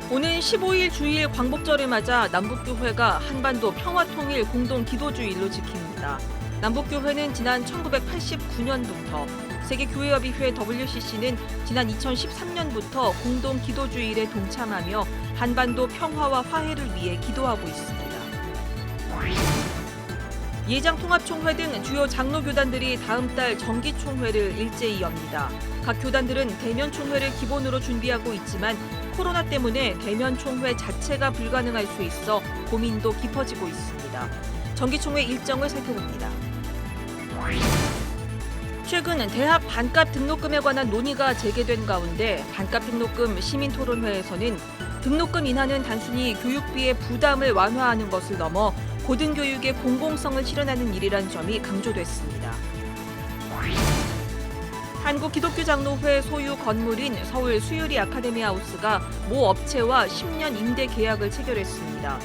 오는 15일 주일 광복절을 맞아 남북교회가 한반도 평화통일 공동기도주일로 지킵니다. 남북교회는 지난 1989년부터, 세계교회협의회 WCC는 지난 2013년부터 공동기도주일에 동참하며 한반도 평화와 화해를 위해 기도하고 있습니다. 예장통합총회 등 주요 장로교단들이 다음 달 정기총회를 일제히 엽니다. 각 교단들은 대면총회를 기본으로 준비하고 있지만 코로나 때문에 대면총회 자체가 불가능할 수 있어 고민도 깊어지고 있습니다. 정기총회 일정을 살펴봅니다. 최근 대학 반값 등록금에 관한 논의가 재개된 가운데 반값 등록금 시민토론회에서는 등록금 인하는 단순히 교육비의 부담을 완화하는 것을 넘어 고등교육의 공공성을 실현하는 일이란 점이 강조됐습니다. 한국기독교장로회 소유 건물인 서울 수유리 아카데미 하우스가 모 업체와 10년 임대 계약을 체결했습니다.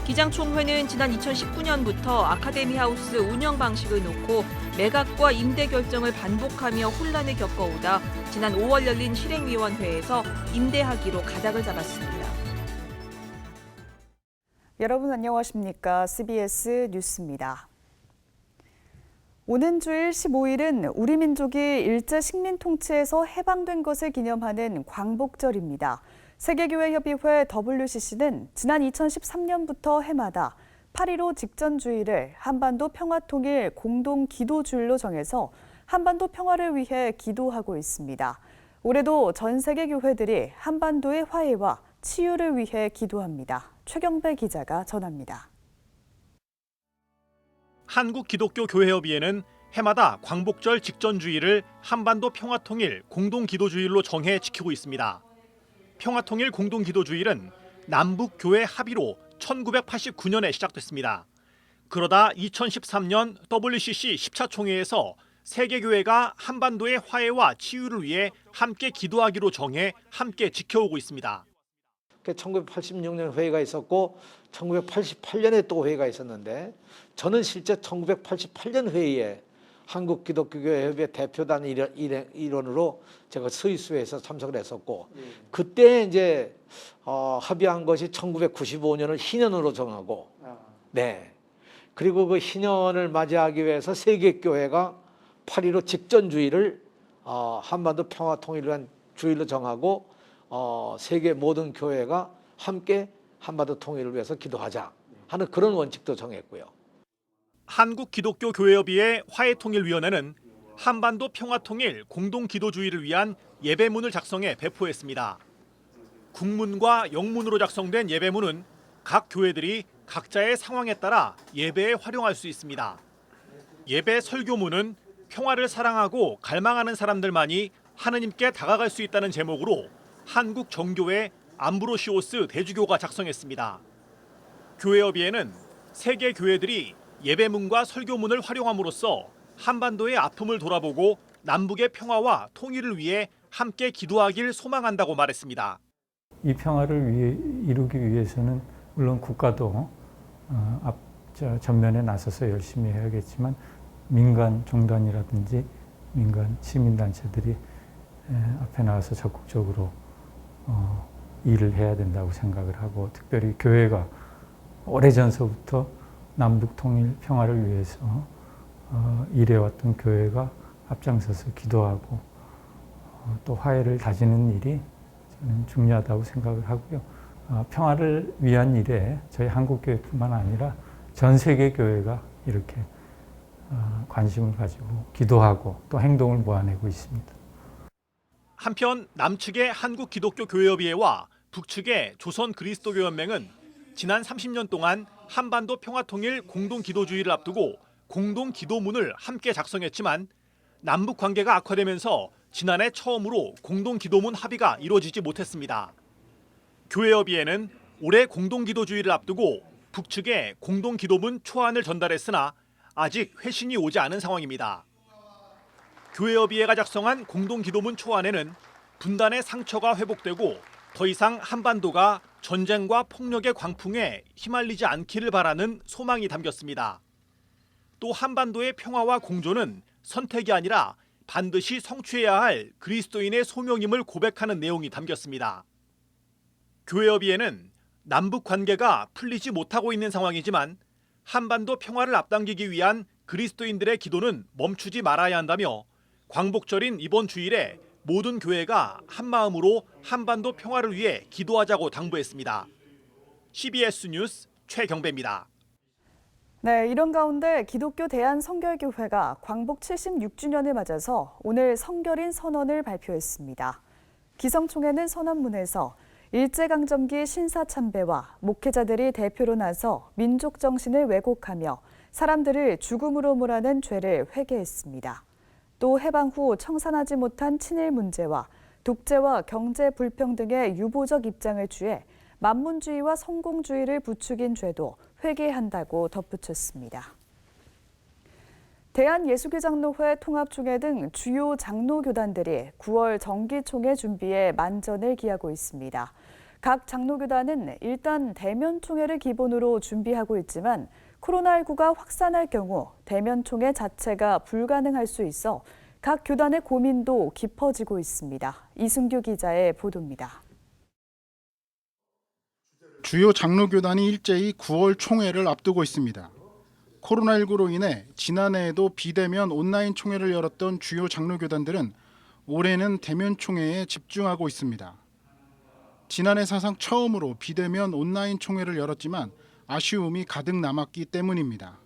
기장총회는 지난 2019년부터 아카데미 하우스 운영 방식을 놓고 매각과 임대 결정을 반복하며 혼란을 겪어오다 지난 5월 열린 실행위원회에서 임대하기로 가닥을 잡았습니다. 여러분 안녕하십니까? CBS 뉴스입니다. 오는 주일 15일은 우리 민족이 일제 식민 통치에서 해방된 것을 기념하는 광복절입니다. 세계교회협의회 WCC는 지난 2013년부터 해마다 8.15 직전주일을 한반도 평화통일 공동기도주일로 정해서 한반도 평화를 위해 기도하고 있습니다. 올해도 전 세계 교회들이 한반도의 화해와 치유를 위해 기도합니다. 최경배 기자가 전합니다. 한국기독교교회협의회는 해마다 광복절 직전주일을 한반도 평화통일 공동기도주일로 정해 지키고 있습니다. 평화통일 공동기도주일은 남북교회 합의로 1989년에 시작됐습니다. 그러다 2013년 WCC 10차 총회에서 세계교회가 한반도의 화해와 치유를 위해 함께 기도하기로 정해 함께 지켜오고 있습니다. 1986년 회의가 있었고 1988년에 또 회의가 있었는데 저는 실제 1988년 회의에 한국기독교교회협의회 대표단 일원으로 제가 서의수에서 참석을 했었고 그때 이제 합의한 것이 1995년을 희년으로 정하고 네 그리고 그 희년을 맞이하기 위해서 세계교회가 8.15 직전주의를 한반도 평화통일을 위한 주일로 정하고 세계 모든 교회가 함께 한반도 통일을 위해서 기도하자 하는 그런 원칙도 정했고요. 한국기독교교회협의회 화해통일위원회는 한반도 평화통일 공동기도주의를 위한 예배문을 작성해 배포했습니다. 국문과 영문으로 작성된 예배문은 각 교회들이 각자의 상황에 따라 예배에 활용할 수 있습니다. 예배 설교문은 평화를 사랑하고 갈망하는 사람들만이 하느님께 다가갈 수 있다는 제목으로 한국정교회 암브로시오스 대주교가 작성했습니다. 교회협의회는 세계 교회들이 예배문과 설교문을 활용함으로써 한반도의 아픔을 돌아보고 남북의 평화와 통일을 위해 함께 기도하길 소망한다고 말했습니다. 이 평화를 이루기 위해서는 물론 국가도 전면에 나서서 열심히 해야겠지만 민간 종단이라든지 민간 시민단체들이 앞에 나와서 적극적으로 일을 해야 된다고 생각을 하고 특별히 교회가 오래전서부터 남북 통일 평화를 위해서 일해왔던 교회가 앞장서서 기도하고 또 화해를 다지는 일이 저는 중요하다고 생각을 하고요. 평화를 위한 일에 저희 한국교회뿐만 아니라 전 세계 교회가 이렇게 관심을 가지고 기도하고 또 행동을 모아내고 있습니다. 한편 남측의 한국기독교교회협의회와 북측의 조선그리스도교연맹은 지난 30년 동안 한반도 평화통일 공동기도주의를 앞두고 공동기도문을 함께 작성했지만 남북 관계가 악화되면서 지난해 처음으로 공동기도문 합의가 이루어지지 못했습니다. 교회협의회는 올해 공동기도주의를 앞두고 북측에 공동기도문 초안을 전달했으나 아직 회신이 오지 않은 상황입니다. 교회협의회가 작성한 공동기도문 초안에는 분단의 상처가 회복되고 더 이상 한반도가 전쟁과 폭력의 광풍에 휘말리지 않기를 바라는 소망이 담겼습니다. 또 한반도의 평화와 공존은 선택이 아니라 반드시 성취해야 할 그리스도인의 소명임을 고백하는 내용이 담겼습니다. 교회협의회는 남북 관계가 풀리지 못하고 있는 상황이지만 한반도 평화를 앞당기기 위한 그리스도인들의 기도는 멈추지 말아야 한다며 광복절인 이번 주일에 모든 교회가 한마음으로 한반도 평화를 위해 기도하자고 당부했습니다. CBS 뉴스 최경배입니다. 네, 이런 가운데 기독교 대한성결교회가 광복 76주년을 맞아서 오늘 성결인 선언을 발표했습니다. 기성총회는 선언문에서 일제강점기 신사참배와 목회자들이 대표로 나서 민족 정신을 왜곡하며 사람들을 죽음으로 몰아낸 죄를 회개했습니다. 또 해방 후 청산하지 못한 친일 문제와 독재와 경제 불평등의 유보적 입장을 취해 만문주의와 성공주의를 부추긴 죄도 회개한다고 덧붙였습니다. 대한예수교장로회 통합총회 등 주요 장로교단들이 9월 정기총회 준비에 만전을 기하고 있습니다. 각 장로교단은 일단 대면총회를 기본으로 준비하고 있지만 코로나19가 확산할 경우 대면총회 자체가 불가능할 수 있어 각 교단의 고민도 깊어지고 있습니다. 이승규 기자의 보도입니다. 주요 장로교단이 일제히 9월 총회를 앞두고 있습니다. 코로나19로 인해 지난해에도 비대면 온라인 총회를 열었던 주요 장로교단들은 올해는 대면 총회에 집중하고 있습니다. 지난해 사상 처음으로 비대면 온라인 총회를 열었지만 아쉬움이 가득 남았기 때문입니다.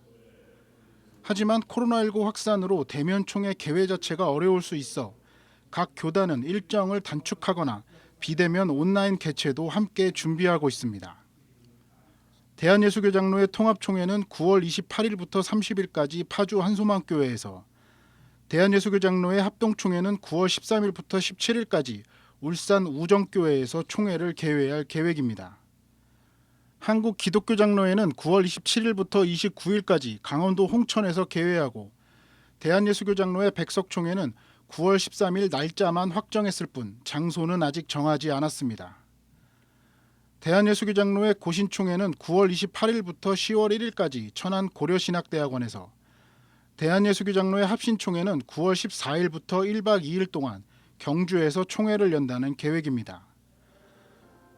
하지만 코로나19 확산으로 대면 총회 개최 자체가 어려울 수 있어 각 교단은 일정을 단축하거나 비대면 온라인 개최도 함께 준비하고 있습니다. 대한예수교장로회 통합총회는 9월 28일부터 30일까지 파주 한소망교회에서, 대한예수교장로회 합동총회는 9월 13일부터 17일까지 울산 우정교회에서 총회를 개회할 계획입니다. 한국기독교장로회는 9월 27일부터 29일까지 강원도 홍천에서 개회하고, 대한예수교장로회 백석총회는 9월 13일 날짜만 확정했을 뿐 장소는 아직 정하지 않았습니다. 대한예수교장로회 고신총회는 9월 28일부터 10월 1일까지 천안 고려신학대학원에서, 대한예수교장로회 합신총회는 9월 14일부터 1박 2일 동안 경주에서 총회를 연다는 계획입니다.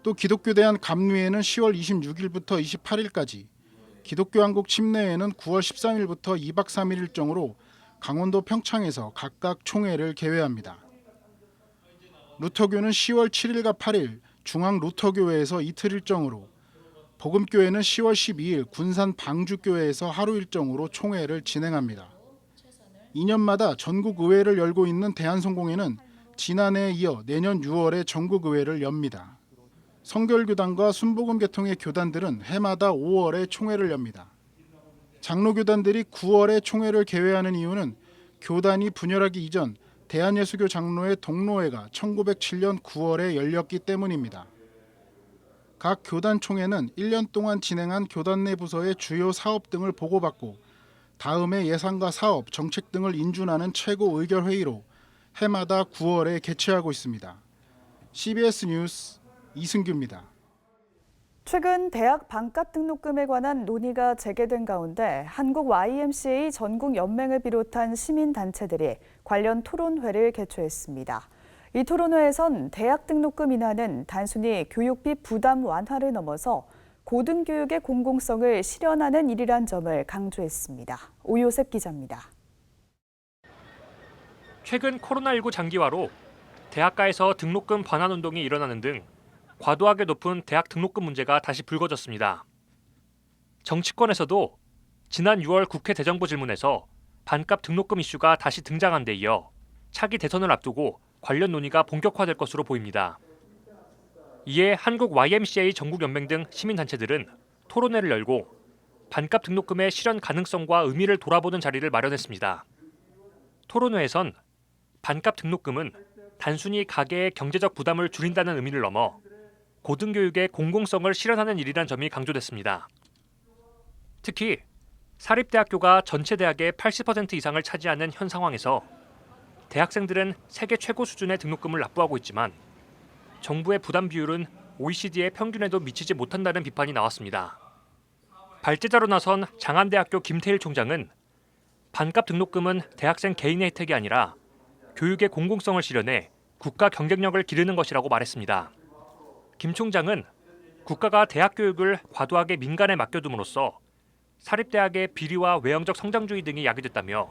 또 기독교 대한감리회는 10월 26일부터 28일까지, 기독교 한국 침례회는 9월 13일부터 2박 3일 일정으로 강원도 평창에서 각각 총회를 개회합니다. 루터교는 10월 7일과 8일 중앙 루터교회에서 이틀 일정으로, 복음교회는 10월 12일 군산 방주교회에서 하루 일정으로 총회를 진행합니다. 2년마다 전국의회를 열고 있는 대한성공회는 지난해에 이어 내년 6월에 전국의회를 엽니다. 성결교단과 순복음계통의 교단들은 해마다 5월에 총회를 엽니다. 장로교단들이 9월에 총회를 개회하는 이유는 교단이 분열하기 이전 대한예수교 장로회 동로회가 1907년 9월에 열렸기 때문입니다. 각 교단 총회는 1년 동안 진행한 교단 내 부서의 주요 사업 등을 보고받고 다음해 예산과 사업, 정책 등을 인준하는 최고 의결회의로 해마다 9월에 개최하고 있습니다. CBS 뉴스 이승규입니다. 최근 대학 반값 등록금에 관한 논의가 재개된 가운데 한국 YMCA 전국연맹을 비롯한 시민단체들이 관련 토론회를 개최했습니다. 이 토론회에선 대학 등록금 인하는 단순히 교육비 부담 완화를 넘어서 고등교육의 공공성을 실현하는 일이란 점을 강조했습니다. 오요셉 기자입니다. 최근 코로나19 장기화로 대학가에서 등록금 반환 운동이 일어나는 등 과도하게 높은 대학 등록금 문제가 다시 불거졌습니다. 정치권에서도 지난 6월 국회 대정부 질문에서 반값 등록금 이슈가 다시 등장한 데 이어 차기 대선을 앞두고 관련 논의가 본격화될 것으로 보입니다. 이에 한국 YMCA 전국연맹 등 시민단체들은 토론회를 열고 반값 등록금의 실현 가능성과 의미를 돌아보는 자리를 마련했습니다. 토론회에선 반값 등록금은 단순히 가계의 경제적 부담을 줄인다는 의미를 넘어 고등교육의 공공성을 실현하는 일이란 점이 강조됐습니다. 특히 사립대학교가 전체 대학의 80% 이상을 차지하는 현 상황에서 대학생들은 세계 최고 수준의 등록금을 납부하고 있지만 정부의 부담 비율은 OECD의 평균에도 미치지 못한다는 비판이 나왔습니다. 발제자로 나선 장안대학교 김태일 총장은 반값 등록금은 대학생 개인의 혜택이 아니라 교육의 공공성을 실현해 국가 경쟁력을 기르는 것이라고 말했습니다. 김 총장은 국가가 대학 교육을 과도하게 민간에 맡겨둠으로써 사립대학의 비리와 외형적 성장주의 등이 야기됐다며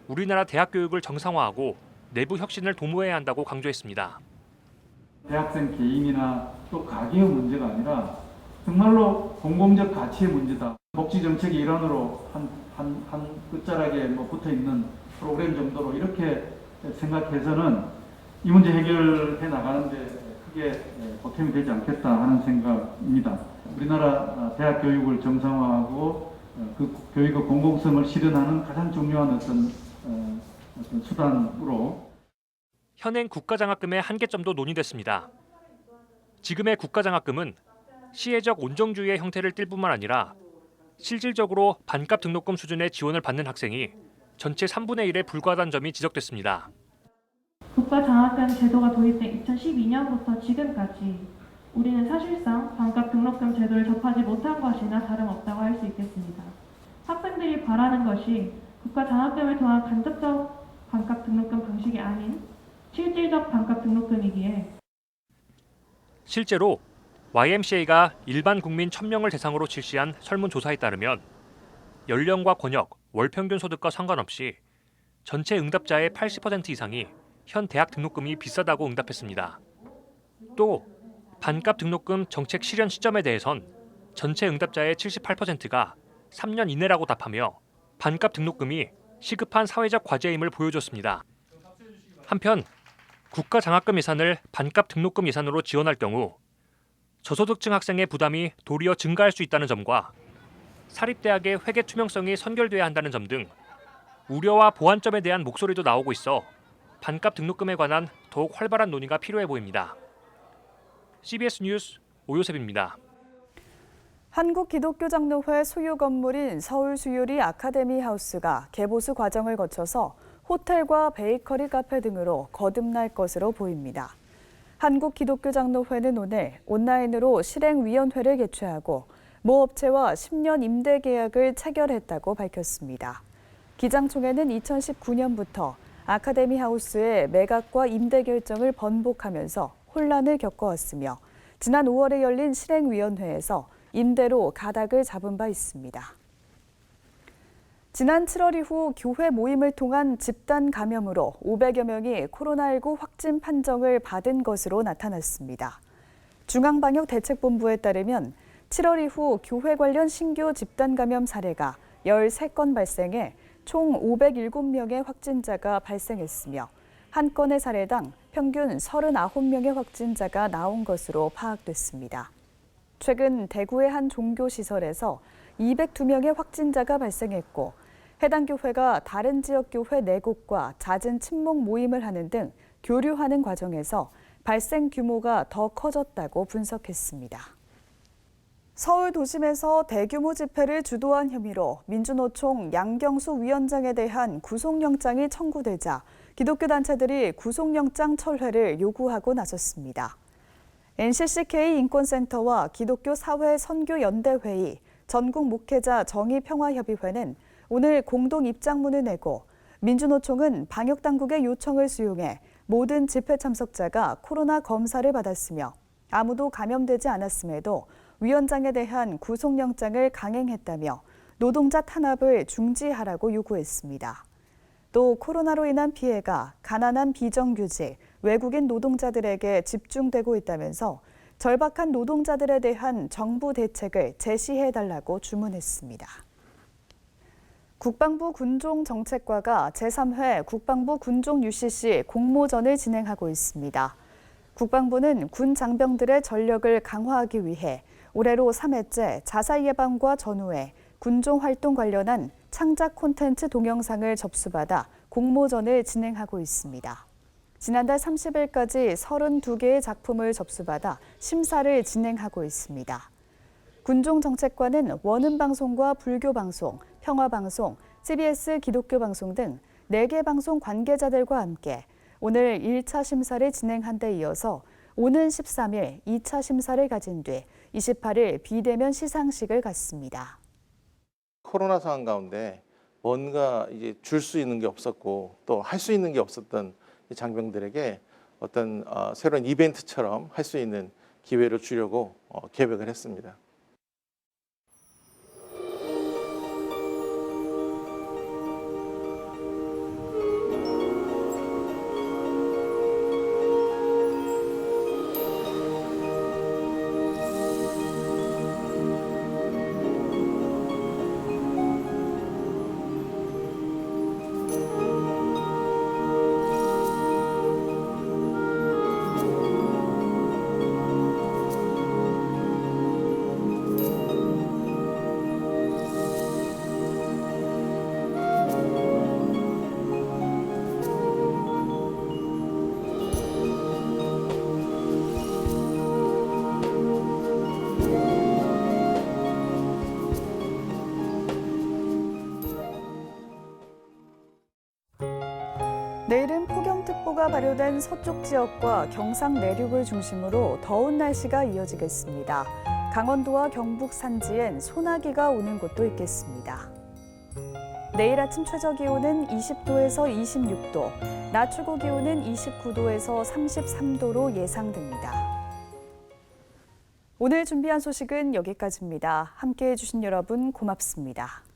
우리나라 대학 교육을 정상화하고 내부 혁신을 도모해야 한다고 강조했습니다. 대학생 개인이나 또 가계의 문제가 아니라 정말로 공공적 가치의 문제다. 복지 정책의 일환으로 한 끝자락에 붙어 있는 프로그램 정도로 이렇게 생각해서는 이 문제 해결해 나가는데 크게 보탬이 되지 않겠다 하는 생각입니다. 우리나라 대학 교육을 정상화하고 그 교육의 공공성을 실현하는 가장 중요한 어떤 수단으로 현행 국가장학금의 한계점도 논의됐습니다. 지금의 국가장학금은 시혜적 온정주의의 형태를 띨 뿐만 아니라 실질적으로 반값 등록금 수준의 지원을 받는 학생이 전체 3분의 1에 불과하다는 점이 지적됐습니다. 국가장학금 제도가 도입된 2012년부터 지금까지 우리는 사실상 반값 등록금 제도를 접하지 못한 것이나 다름없다고 할 수 있겠습니다. 학생들이 바라는 것이 국가장학금을 통한 간접적 반값 등록금 방식이 아닌 실질적 반값 등록금이기에 실제로 YMCA가 일반 국민 1000명을 대상으로 실시한 설문조사에 따르면 연령과 권역, 월평균 소득과 상관없이 전체 응답자의 80% 이상이 현 대학 등록금이 비싸다고 응답했습니다. 또 반값 등록금 정책 실현 시점에 대해선 전체 응답자의 78%가 3년 이내라고 답하며 반값 등록금이 시급한 사회적 과제임을 보여줬습니다. 한편 국가 장학금 예산을 반값 등록금 예산으로 지원할 경우 저소득층 학생의 부담이 도리어 증가할 수 있다는 점과 사립대학의 회계 투명성이 선결돼야 한다는 점 등 우려와 보완점에 대한 목소리도 나오고 있어 반값 등록금에 관한 더욱 활발한 논의가 필요해 보입니다. CBS 뉴스 오요셉입니다. 한국기독교장로회 소유 건물인 서울수유리 아카데미 하우스가 개보수 과정을 거쳐서 호텔과 베이커리 카페 등으로 거듭날 것으로 보입니다. 한국기독교장로회는 오늘 온라인으로 실행위원회를 개최하고 모 업체와 10년 임대 계약을 체결했다고 밝혔습니다. 기장총회는 2019년부터 아카데미 하우스의 매각과 임대 결정을 번복하면서 혼란을 겪어왔으며 지난 5월에 열린 실행위원회에서 임대로 가닥을 잡은 바 있습니다. 지난 7월 이후 교회 모임을 통한 집단 감염으로 500여 명이 코로나19 확진 판정을 받은 것으로 나타났습니다. 중앙방역대책본부에 따르면 7월 이후 교회 관련 신규 집단 감염 사례가 13건 발생해 총 507명의 확진자가 발생했으며 한 건의 사례당 평균 39명의 확진자가 나온 것으로 파악됐습니다. 최근 대구의 한 종교시설에서 202명의 확진자가 발생했고 해당 교회가 다른 지역 교회 4곳과 잦은 친목 모임을 하는 등 교류하는 과정에서 발생 규모가 더 커졌다고 분석했습니다. 서울 도심에서 대규모 집회를 주도한 혐의로 민주노총 양경수 위원장에 대한 구속영장이 청구되자 기독교 단체들이 구속영장 철회를 요구하고 나섰습니다. NCCK 인권센터와 기독교 사회 선교연대회의, 전국 목회자 정의평화협의회는 오늘 공동 입장문을 내고 민주노총은 방역당국의 요청을 수용해 모든 집회 참석자가 코로나 검사를 받았으며 아무도 감염되지 않았음에도 위원장에 대한 구속영장을 강행했다며 노동자 탄압을 중지하라고 요구했습니다. 또 코로나로 인한 피해가 가난한 비정규직, 외국인 노동자들에게 집중되고 있다면서 절박한 노동자들에 대한 정부 대책을 제시해달라고 주문했습니다. 국방부 군종정책과가 제3회 국방부 군종 UCC 공모전을 진행하고 있습니다. 국방부는 군 장병들의 전력을 강화하기 위해 올해로 3회째 자살 예방과 전후에 군종 활동 관련한 창작 콘텐츠 동영상을 접수받아 공모전을 진행하고 있습니다. 지난달 30일까지 32개의 작품을 접수받아 심사를 진행하고 있습니다. 군종정책과는 원음방송과 불교방송, 평화방송, CBS 기독교방송 등 4개 방송 관계자들과 함께 오늘 1차 심사를 진행한 데 이어서 오는 13일 2차 심사를 가진 뒤 28일 비대면 시상식을 갖습니다. 코로나 상황 가운데 뭔가 이제 줄 수 있는 게 없었고 또 할 수 있는 게 없었던 장병들에게 어떤 새로운 이벤트처럼 할 수 있는 기회를 주려고 계획을 했습니다. 내일은 폭염특보가 발효된 서쪽 지역과 경상 내륙을 중심으로 더운 날씨가 이어지겠습니다. 강원도와 경북 산지엔 소나기가 오는 곳도 있겠습니다. 내일 아침 최저기온은 20도에서 26도, 낮 최고기온은 29도에서 33도로 예상됩니다. 오늘 준비한 소식은 여기까지입니다. 함께해 주신 여러분 고맙습니다.